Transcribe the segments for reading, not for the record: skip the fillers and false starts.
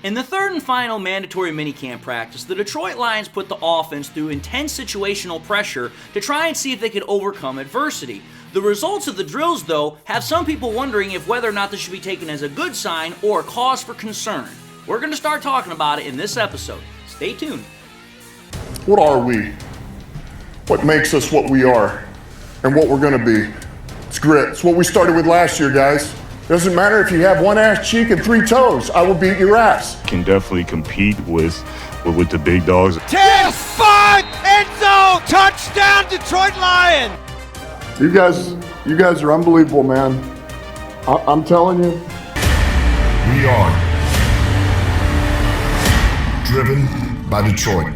In the third and final mandatory minicamp practice, the Detroit Lions put the offense through intense situational pressure to try and see if they could overcome adversity. The results of the drills, though, have some people wondering if whether or not this should be taken as a good sign or a cause for concern. We're going to start talking about it in this episode. Stay tuned. What are we? What makes us what we are and what we're going to be? It's grit. It's what we started with last year, guys. Doesn't matter if you have one ass cheek and 3 toes. I will beat your ass. Can definitely compete with the big dogs. 10-5 end zone touchdown Detroit Lions. You guys are unbelievable, man. I'm telling you. We are driven by Detroit.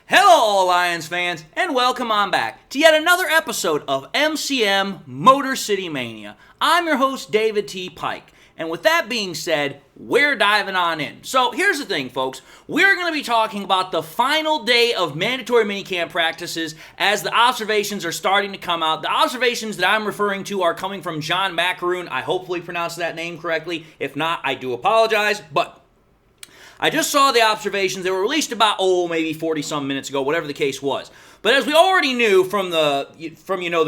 Hello, all Lions fans, and welcome on back to yet another episode of MCM Motor City Mania. I'm your host, David T. Pike, and with that being said, we're diving on in. So here's the thing, folks. We're going to be talking about the final day of mandatory minicamp practices as the observations are starting to come out. The observations that I'm referring to are coming from John Macaroon. I hopefully pronounced that name correctly. If not, I do apologize, but I just saw the observations. They were released about, maybe 40-some minutes ago, whatever the case was. But as we already knew from the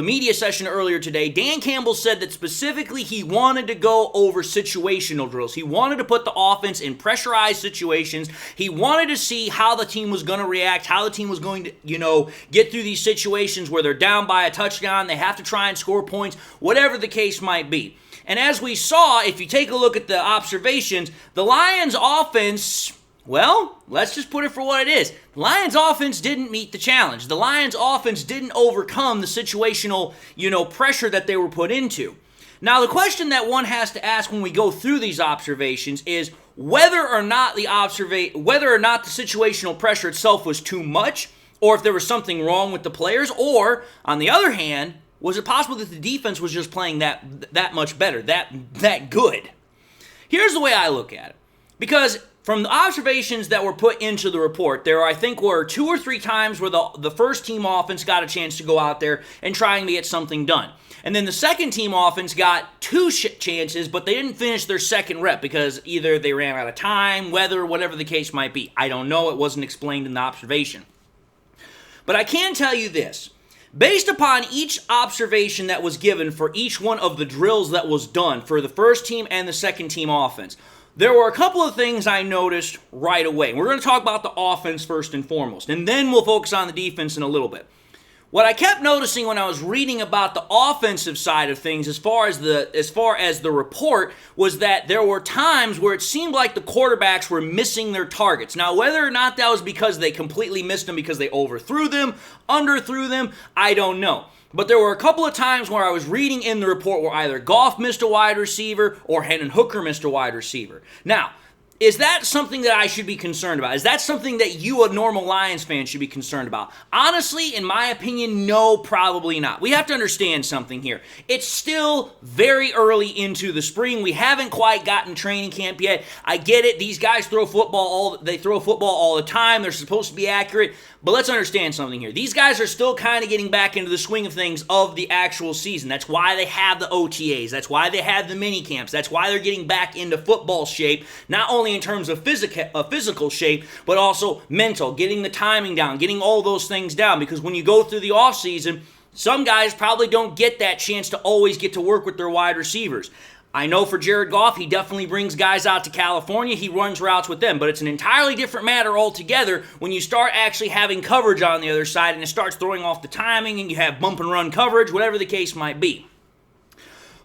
media session earlier today, Dan Campbell said that specifically he wanted to go over situational drills. He wanted to put the offense in pressurized situations. He wanted to see how the team was going to react, how the team was going to, get through these situations where they're down by a touchdown, they have to try and score points, whatever the case might be. And as we saw, if you take a look at the observations, the Lions offense, well, let's just put it for what it is. The Lions offense didn't meet the challenge. The Lions offense didn't overcome the situational, pressure that they were put into. Now, the question that one has to ask when we go through these observations is whether or not the situational pressure itself was too much, or if there was something wrong with the players, or, on the other hand, was it possible that the defense was just playing that much better, that good? Here's the way I look at it. Because from the observations that were put into the report, there I think were 2 or 3 times where the first team offense got a chance to go out there and trying to get something done. And then the second team offense got 2 chances, but they didn't finish their second rep because either they ran out of time, weather, whatever the case might be. I don't know. It wasn't explained in the observation. But I can tell you this. Based upon each observation that was given for each one of the drills that was done for the first team and the second team offense, there were a couple of things I noticed right away. We're going to talk about the offense first and foremost, and then we'll focus on the defense in a little bit. What I kept noticing when I was reading about the offensive side of things as far as the report was that there were times where it seemed like the quarterbacks were missing their targets. Now, whether or not that was because they completely missed them because they overthrew them, underthrew them, I don't know. But there were a couple of times where I was reading in the report where either Goff missed a wide receiver or Hendon Hooker missed a wide receiver. Now, is that something that I should be concerned about? Is that something that you, a normal Lions fan, should be concerned about? Honestly, in my opinion, no, probably not. We have to understand something here. It's still very early into the spring. We haven't quite gotten training camp yet. I get it. These guys throw football all the time. They're supposed to be accurate. But let's understand something here. These guys are still kind of getting back into the swing of things of the actual season. That's why they have the OTAs. That's why they have the mini camps. That's why they're getting back into football shape, not only in terms of physical shape, but also mental, getting the timing down, getting all those things down. Because when you go through the offseason, some guys probably don't get that chance to always get to work with their wide receivers. I know for Jared Goff, he definitely brings guys out to California. He runs routes with them, but it's an entirely different matter altogether when you start actually having coverage on the other side and it starts throwing off the timing and you have bump and run coverage, whatever the case might be.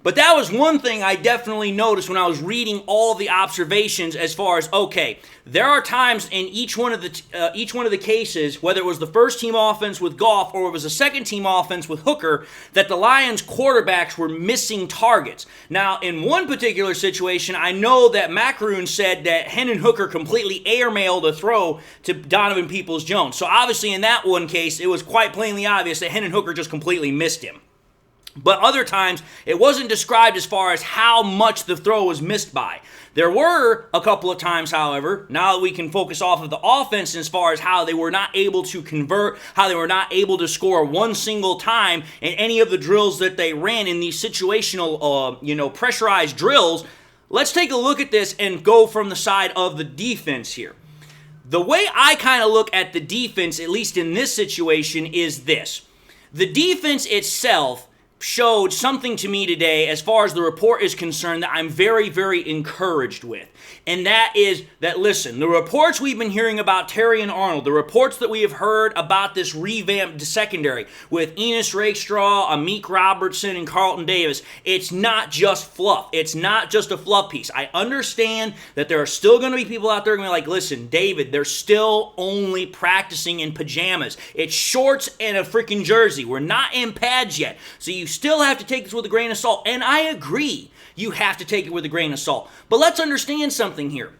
But that was one thing I definitely noticed when I was reading all the observations as far as, okay, there are times in each one of the cases, whether it was the first team offense with Goff or it was a second team offense with Hooker, that the Lions quarterbacks were missing targets. Now, in one particular situation, I know that Macaroon said that Hendon Hooker completely airmailed a throw to Donovan Peoples-Jones. So obviously in that one case, it was quite plainly obvious that Hendon Hooker just completely missed him. But other times, it wasn't described as far as how much the throw was missed by. There were a couple of times, however, now that we can focus off of the offense as far as how they were not able to convert, how they were not able to score one single time in any of the drills that they ran in these situational, pressurized drills, let's take a look at this and go from the side of the defense here. The way I kind of look at the defense, at least in this situation, is this. The defense itself showed something to me today as far as the report is concerned that I'm very, very encouraged with. And that is that, listen, the reports we've been hearing about Terry and Arnold, the reports that we have heard about this revamped secondary with Enos Rakestraw, Amik Robertson, and Carlton Davis, it's not just fluff. It's not just a fluff piece. I understand that there are still going to be people out there going to be like, listen, David, they're still only practicing in pajamas. It's shorts and a freaking jersey. We're not in pads yet. So you still have to take this with a grain of salt. And I agree. You have to take it with a grain of salt. But let's understand something here.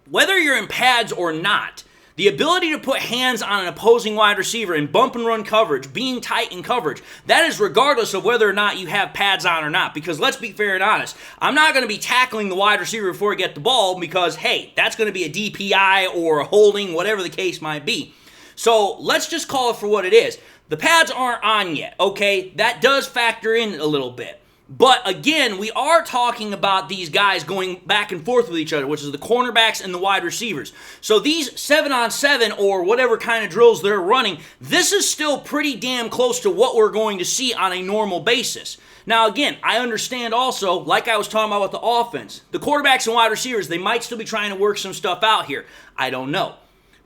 Whether you're in pads or not, the ability to put hands on an opposing wide receiver in bump and run coverage, being tight in coverage, that is regardless of whether or not you have pads on or not. Because let's be fair and honest, I'm not going to be tackling the wide receiver before I get the ball because, hey, that's going to be a DPI or a holding, whatever the case might be. So let's just call it for what it is. The pads aren't on yet, okay? That does factor in a little bit. But again, we are talking about these guys going back and forth with each other, which is the cornerbacks and the wide receivers. So these 7-on-7 or whatever kind of drills they're running, this is still pretty damn close to what we're going to see on a normal basis. Now again, I understand also, like I was talking about with the offense, the quarterbacks and wide receivers, they might still be trying to work some stuff out here. I don't know.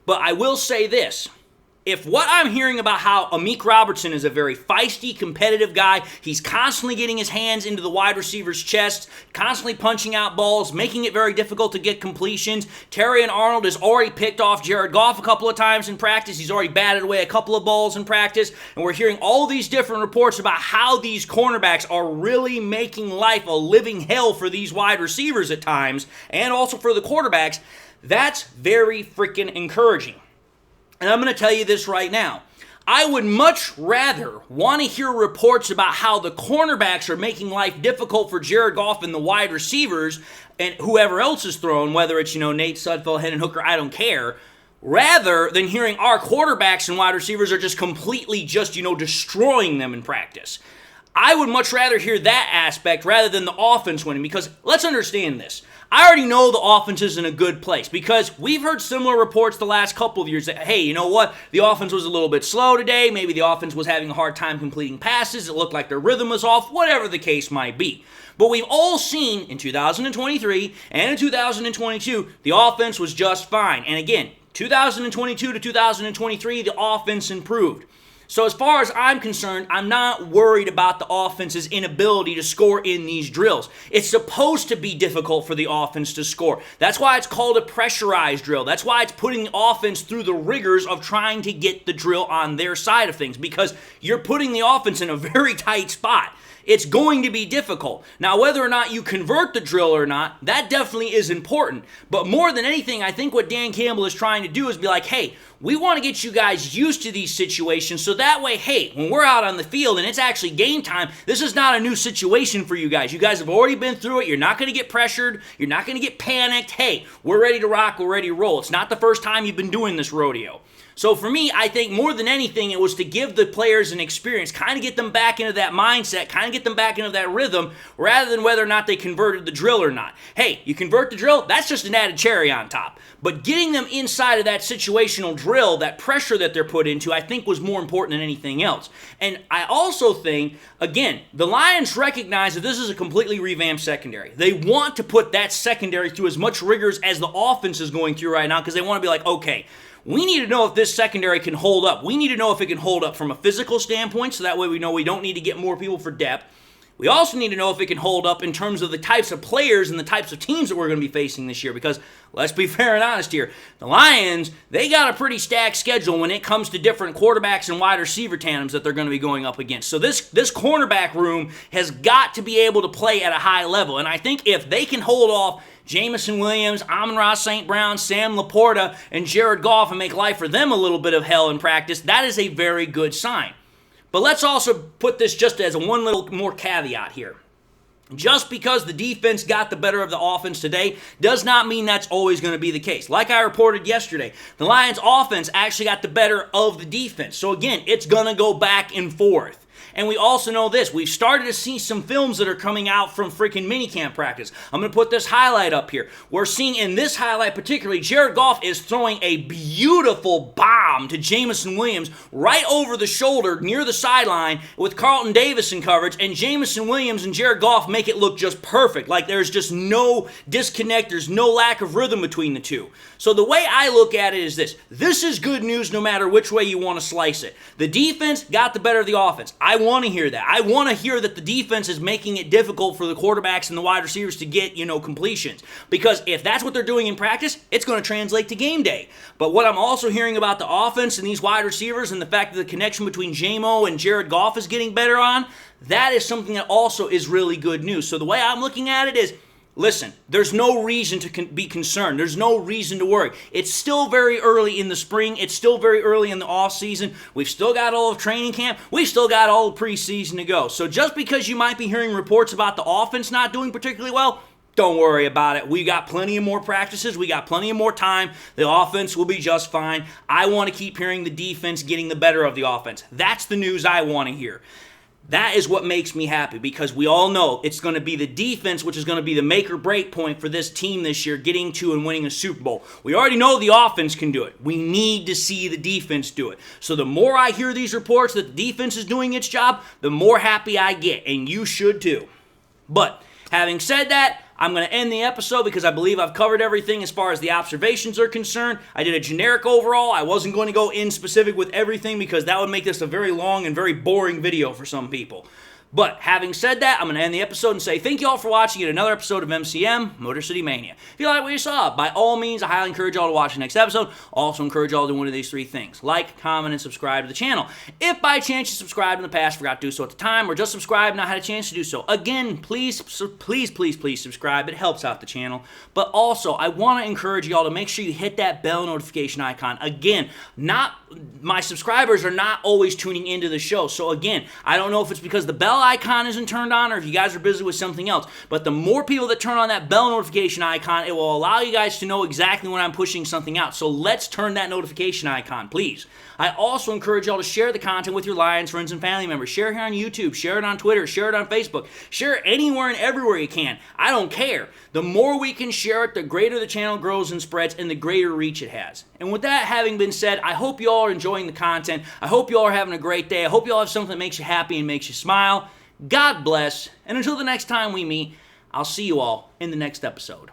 But I will say this. If what I'm hearing about how Amik Robertson is a very feisty, competitive guy, he's constantly getting his hands into the wide receiver's chest, constantly punching out balls, making it very difficult to get completions. Terry and Arnold has already picked off Jared Goff a couple of times in practice. He's already batted away a couple of balls in practice. And we're hearing all these different reports about how these cornerbacks are really making life a living hell for these wide receivers at times, and also for the quarterbacks. That's very freaking encouraging. And I'm going to tell you this right now. I would much rather want to hear reports about how the cornerbacks are making life difficult for Jared Goff and the wide receivers and whoever else is thrown, whether it's, Nate Sudfeld, Hendon Hooker, I don't care, rather than hearing our quarterbacks and wide receivers are just completely destroying them in practice. I would much rather hear that aspect rather than the offense winning, because let's understand this. I already know the offense is in a good place because we've heard similar reports the last couple of years that, hey, you know what? The offense was a little bit slow today. Maybe the offense was having a hard time completing passes. It looked like their rhythm was off, whatever the case might be. But we've all seen in 2023 and in 2022, the offense was just fine. And again, 2022 to 2023, the offense improved. So as far as I'm concerned, I'm not worried about the offense's inability to score in these drills. It's supposed to be difficult for the offense to score. That's why it's called a pressurized drill. That's why it's putting the offense through the rigors of trying to get the drill on their side of things, because you're putting the offense in a very tight spot. It's going to be difficult. Now, whether or not you convert the drill or not, that definitely is important. But more than anything, I think what Dan Campbell is trying to do is be like, hey, we want to get you guys used to these situations so that way, hey, when we're out on the field and it's actually game time, this is not a new situation for you guys. You guys have already been through it. You're not going to get pressured. You're not going to get panicked. Hey, we're ready to rock. We're ready to roll. It's not the first time you've been doing this rodeo. So for me, I think more than anything, it was to give the players an experience, kind of get them back into that mindset, kind of get them back into that rhythm, rather than whether or not they converted the drill or not. Hey, you convert the drill, that's just an added cherry on top. But getting them inside of that situational drill, that pressure that they're put into, I think was more important than anything else. And I also think, again, the Lions recognize that this is a completely revamped secondary. They want to put that secondary through as much rigors as the offense is going through right now, because they want to be like, okay, we need to know if this secondary can hold up. We need to know if it can hold up from a physical standpoint, so that way we know we don't need to get more people for depth. We also need to know if it can hold up in terms of the types of players and the types of teams that we're going to be facing this year, because let's be fair and honest here, the Lions, they got a pretty stacked schedule when it comes to different quarterbacks and wide receiver tandems that they're going to be going up against. So this cornerback room has got to be able to play at a high level, and I think if they can hold off Jameson Williams, Amon-Ra St. Brown, Sam Laporta, and Jared Goff and make life for them a little bit of hell in practice, that is a very good sign. But let's also put this just as one little more caveat here. Just because the defense got the better of the offense today does not mean that's always going to be the case. Like I reported yesterday, the Lions offense actually got the better of the defense. So again, it's going to go back and forth. And we also know this. We've started to see some films that are coming out from freaking minicamp practice. I'm going to put this highlight up here. We're seeing in this highlight particularly, Jared Goff is throwing a beautiful bomb to Jameson Williams right over the shoulder near the sideline with Carlton Davis in coverage, and Jameson Williams and Jared Goff make it look just perfect. Like there's just no disconnect, there's no lack of rhythm between the two. So the way I look at it is this. This is good news no matter which way you want to slice it. The defense got the better of the offense. I want to hear that. I want to hear that the defense is making it difficult for the quarterbacks and the wide receivers to get, completions. Because if that's what they're doing in practice, it's going to translate to game day. But what I'm also hearing about the offense and these wide receivers and the fact that the connection between J-Mo and Jared Goff is getting better on, that is something that also is really good news. So the way I'm looking at it is, listen, there's no reason to be concerned. There's no reason to worry. It's still very early in the spring. It's still very early in the offseason. We've still got all of training camp. We've still got all of preseason to go. So just because you might be hearing reports about the offense not doing particularly well, don't worry about it. We got plenty of more practices. We got plenty of more time. The offense will be just fine. I want to keep hearing the defense getting the better of the offense. That's the news I want to hear. That is what makes me happy, because we all know it's going to be the defense which is going to be the make or break point for this team this year getting to and winning a Super Bowl. We already know the offense can do it. We need to see the defense do it. So the more I hear these reports that the defense is doing its job, the more happy I get, and you should too. But having said that, I'm going to end the episode because I believe I've covered everything as far as the observations are concerned. I did a generic overall. I wasn't going to go in specific with everything because that would make this a very long and very boring video for some people. But having said that, I'm going to end the episode and say thank you all for watching yet another episode of MCM, Motor City Mania. If you like what you saw, by all means, I highly encourage you all to watch the next episode. Also encourage you all to do one of these three things. Like, comment, and subscribe to the channel. If by chance you subscribed in the past, forgot to do so at the time, or just subscribed and not had a chance to do so, again, please subscribe. It helps out the channel. But also, I want to encourage you all to make sure you hit that bell notification icon. Again, my subscribers are not always tuning into the show. So again, I don't know if it's because the bell icon isn't turned on or if you guys are busy with something else. But the more people that turn on that bell notification icon, it will allow you guys to know exactly when I'm pushing something out. So let's turn that notification icon, please. I also encourage y'all to share the content with your Lions friends and family members. Share it here on YouTube, share it on Twitter, share it on Facebook, share it anywhere and everywhere you can. I don't care. The more we can share it, the greater the channel grows and spreads and the greater reach it has. And with that having been said, I hope you all are enjoying the content. I hope you all are having a great day. I hope you all have something that makes you happy and makes you smile. God bless. And until the next time we meet, I'll see you all in the next episode.